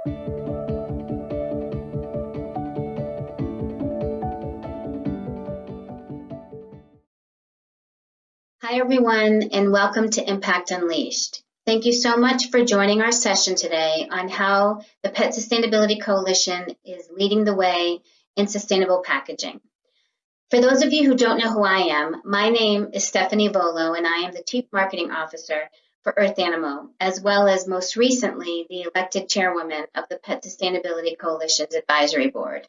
Hi, everyone, and welcome to Impact Unleashed. Thank you so much for joining our session today on how the Pet Sustainability Coalition is leading the way in sustainable packaging. For those of you who don't know who I am, my name is Stephanie Volo, and I am the Chief Marketing Officer for Earth Animal, as well as most recently the elected chairwoman of the Pet Sustainability Coalition's Advisory Board.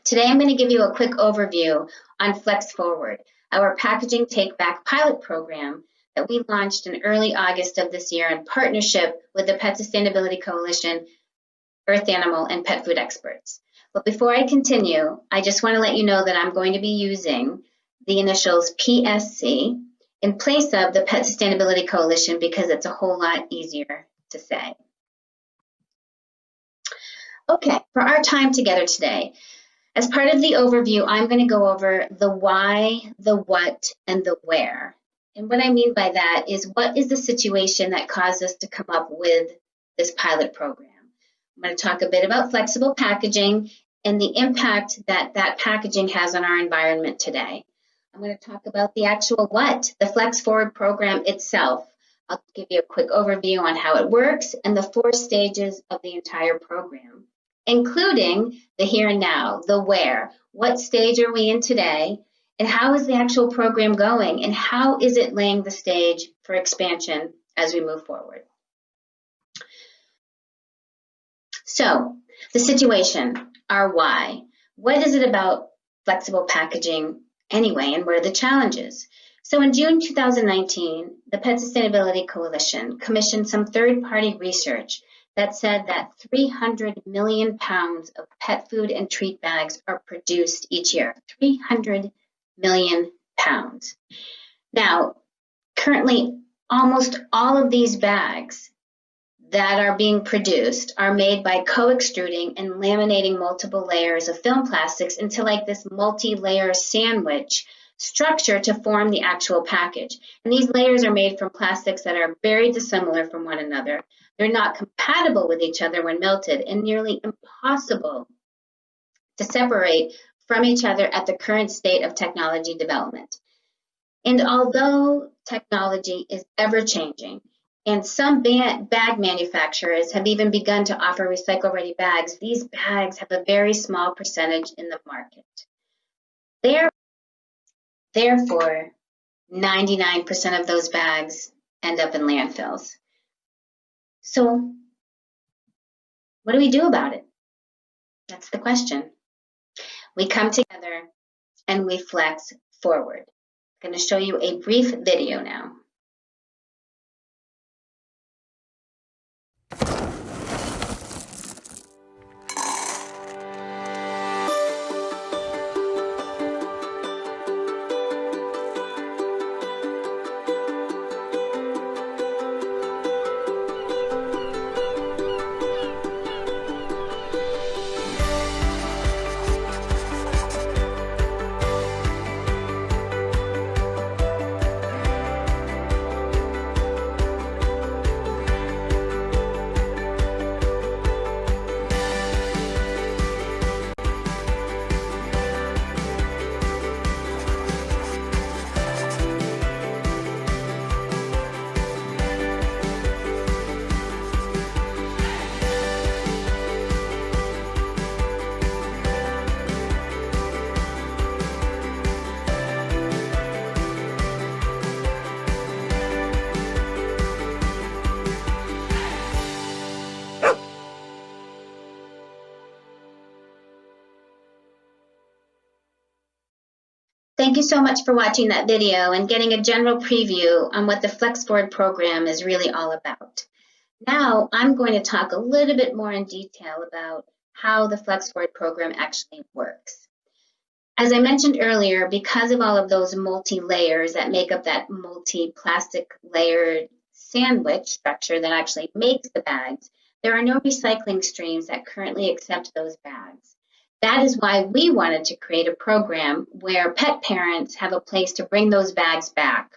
Today, I'm going to give you a quick overview on Flex Forward, our packaging take-back pilot program that we launched in early August of this year in partnership with the Pet Sustainability Coalition, Earth Animal, and pet food experts. But before I continue, I just want to let you know that I'm going to be using the initials PSC in place of the Pet Sustainability Coalition because it's a whole lot easier to say. Okay, for our time together today, as part of the overview, I'm going to go over the why, the what, and the where. And what I mean by that is what is the situation that caused us to come up with this pilot program. I'm going to talk a bit about flexible packaging and the impact that that packaging has on our environment today. I'm going to talk about the actual what, the Flex Forward program itself. I'll give you a quick overview on how it works and the 4 stages of the entire program, including the here and now, the where. What stage are we in today? And how is the actual program going? And how is it laying the stage for expansion as we move forward? So, the situation, our why. What is it about flexible packaging anyway, and what are the challenges? So in June 2019, the Pet Sustainability Coalition commissioned some third-party research that said that 300 million pounds of pet food and treat bags are produced each year. 300 million pounds. Now, currently, almost all of these bags that are being produced are made by co-extruding and laminating multiple layers of film plastics into like this multi-layer sandwich structure to form the actual package. And these layers are made from plastics that are very dissimilar from one another. They're not compatible with each other when melted and nearly impossible to separate from each other at the current state of technology development. And although technology is ever-changing, and some bag manufacturers have even begun to offer recycle-ready bags, these bags have a very small percentage in the market. Therefore, 99% of those bags end up in landfills. So, what do we do about it? That's the question. We come together and we flex forward. I'm going to show you a brief video now. Thank you so much for watching that video and getting a general preview on what the Flex Forward program is really all about. Now, I'm going to talk a little bit more in detail about how the Flex Forward program actually works. As I mentioned earlier, because of all of those multi-layers that make up that multi-plastic layered sandwich structure that actually makes the bags, there are no recycling streams that currently accept those bags. That is why we wanted to create a program where pet parents have a place to bring those bags back.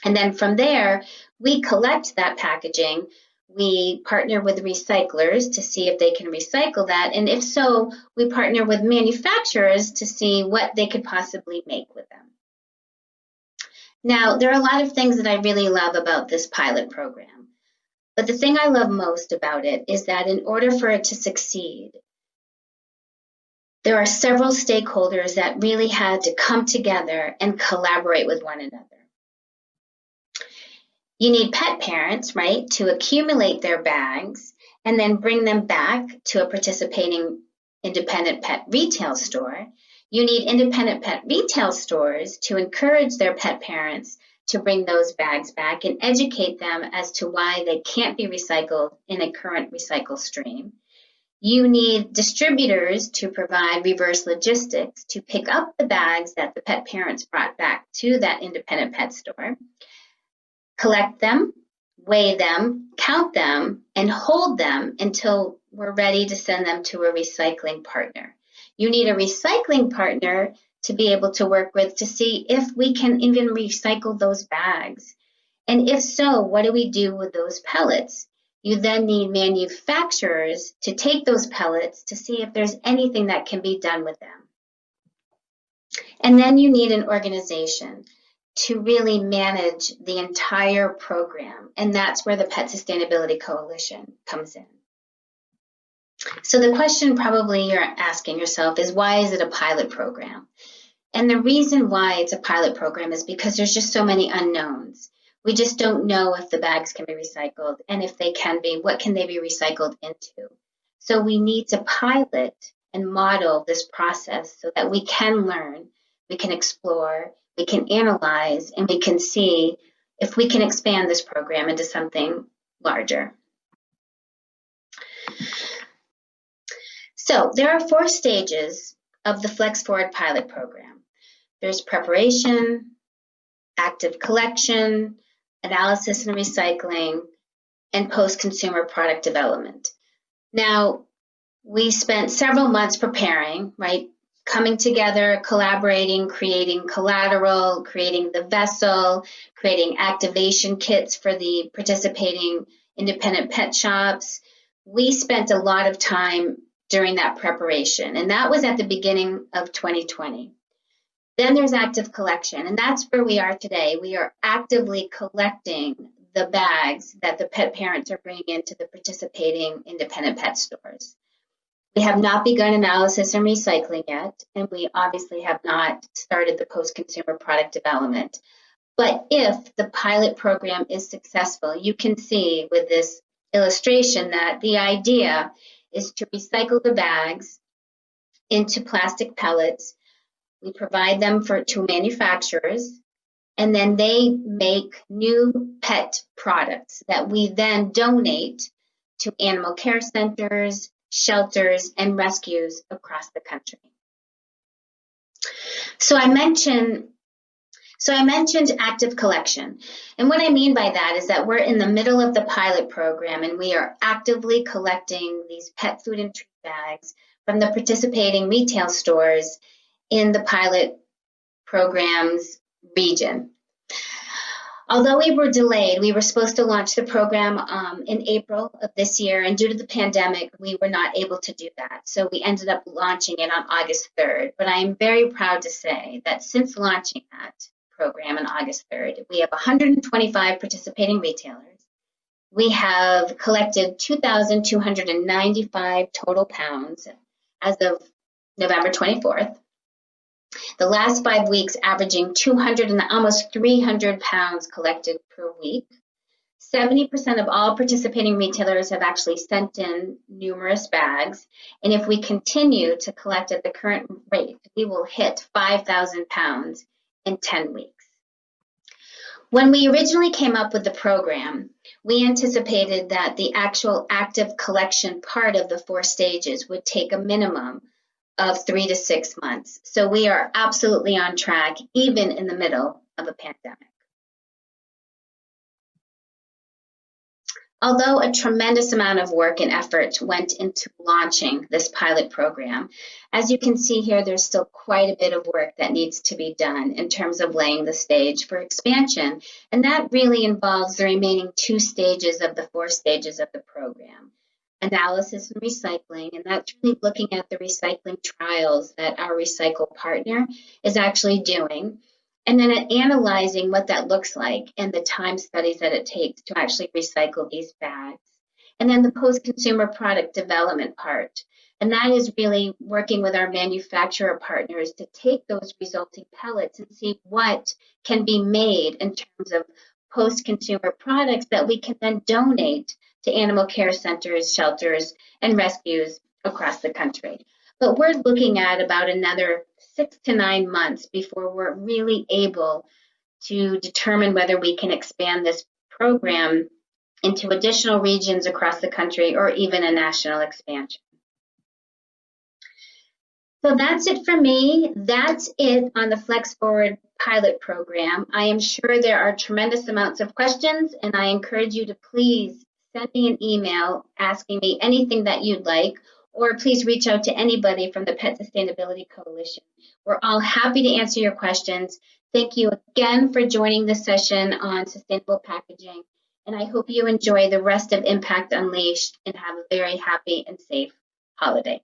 And then from there, we collect that packaging, We partner with recyclers to see if they can recycle that. And if so, we partner with manufacturers to see what they could possibly make with them. Now, there are a lot of things that I really love about this pilot program. But the thing I love most about it is that in order for it to succeed, there are several stakeholders that really had to come together and collaborate with one another. You need pet parents, right, to accumulate their bags and then bring them back to a participating independent pet retail store. You need independent pet retail stores to encourage their pet parents to bring those bags back and educate them as to why they can't be recycled in a current recycle stream. You need distributors to provide reverse logistics to pick up the bags that the pet parents brought back to that independent pet store, collect them, weigh them, count them, and hold them until we're ready to send them to a recycling partner. You need a recycling partner to be able to work with to see if we can even recycle those bags. And if so, what do we do with those pellets? You then need manufacturers to take those pellets to see if there's anything that can be done with them. And then you need an organization to really manage the entire program. And that's where the Pet Sustainability Coalition comes in. So the question probably you're asking yourself is, why is it a pilot program? And the reason why it's a pilot program is because there's just so many unknowns. We just don't know if the bags can be recycled, and if they can be, what can they be recycled into? So we need to pilot and model this process so that we can learn, we can explore, we can analyze, and we can see if we can expand this program into something larger. So there are 4 stages of the Flex Forward pilot program. There's preparation, active collection, analysis and recycling, and post-consumer product development. Now, we spent several months preparing, right? Coming together, collaborating, creating collateral, creating the vessel, creating activation kits for the participating independent pet shops. We spent a lot of time during that preparation, and that was at the beginning of 2020. Then there's active collection, and that's where we are today. We are actively collecting the bags that the pet parents are bringing into the participating independent pet stores. We have not begun analysis and recycling yet, and we obviously have not started the post-consumer product development. But if the pilot program is successful, you can see with this illustration that the idea is to recycle the bags into plastic pellets. We provide them to manufacturers, and then they make new pet products that we then donate to animal care centers, shelters, and rescues across the country. So I mentioned active collection. And what I mean by that is that we're in the middle of the pilot program, and we are actively collecting these pet food and treat bags from the participating retail stores in the pilot program's region. Although we were delayed, we were supposed to launch the program in April of this year, and due to the pandemic, we were not able to do that. So we ended up launching it on August 3rd. But I am very proud to say that since launching that program on August 3rd, we have 125 participating retailers. We have collected 2,295 total pounds as of November 24th. The last 5 weeks averaging 200 and almost 300 pounds collected per week. 70% of all participating retailers have actually sent in numerous bags. And if we continue to collect at the current rate, we will hit 5,000 pounds in 10 weeks. When we originally came up with the program, we anticipated that the actual active collection part of the 4 stages would take a minimum of 3 to 6 months. So we are absolutely on track, even in the middle of a pandemic. Although a tremendous amount of work and effort went into launching this pilot program, as you can see here, there's still quite a bit of work that needs to be done in terms of laying the stage for expansion. And that really involves the remaining 2 stages of the 4 stages of the program. Analysis and recycling, and that's really looking at the recycling trials that our recycle partner is actually doing. And then analyzing what that looks like and the time studies that it takes to actually recycle these bags. And then the post-consumer product development part. And that is really working with our manufacturer partners to take those resulting pellets and see what can be made in terms of post-consumer products that we can then donate to animal care centers, shelters, and rescues across the country. But we're looking at about another 6 to 9 months before we're really able to determine whether we can expand this program into additional regions across the country or even a national expansion. So that's it for me. That's it on the Flex Forward pilot program. I am sure there are tremendous amounts of questions, and I encourage you to please send me an email asking me anything that you'd like, or please reach out to anybody from the Pet Sustainability Coalition. We're all happy to answer your questions. Thank you again for joining this session on sustainable packaging, and I hope you enjoy the rest of Impact Unleashed and have a very happy and safe holiday.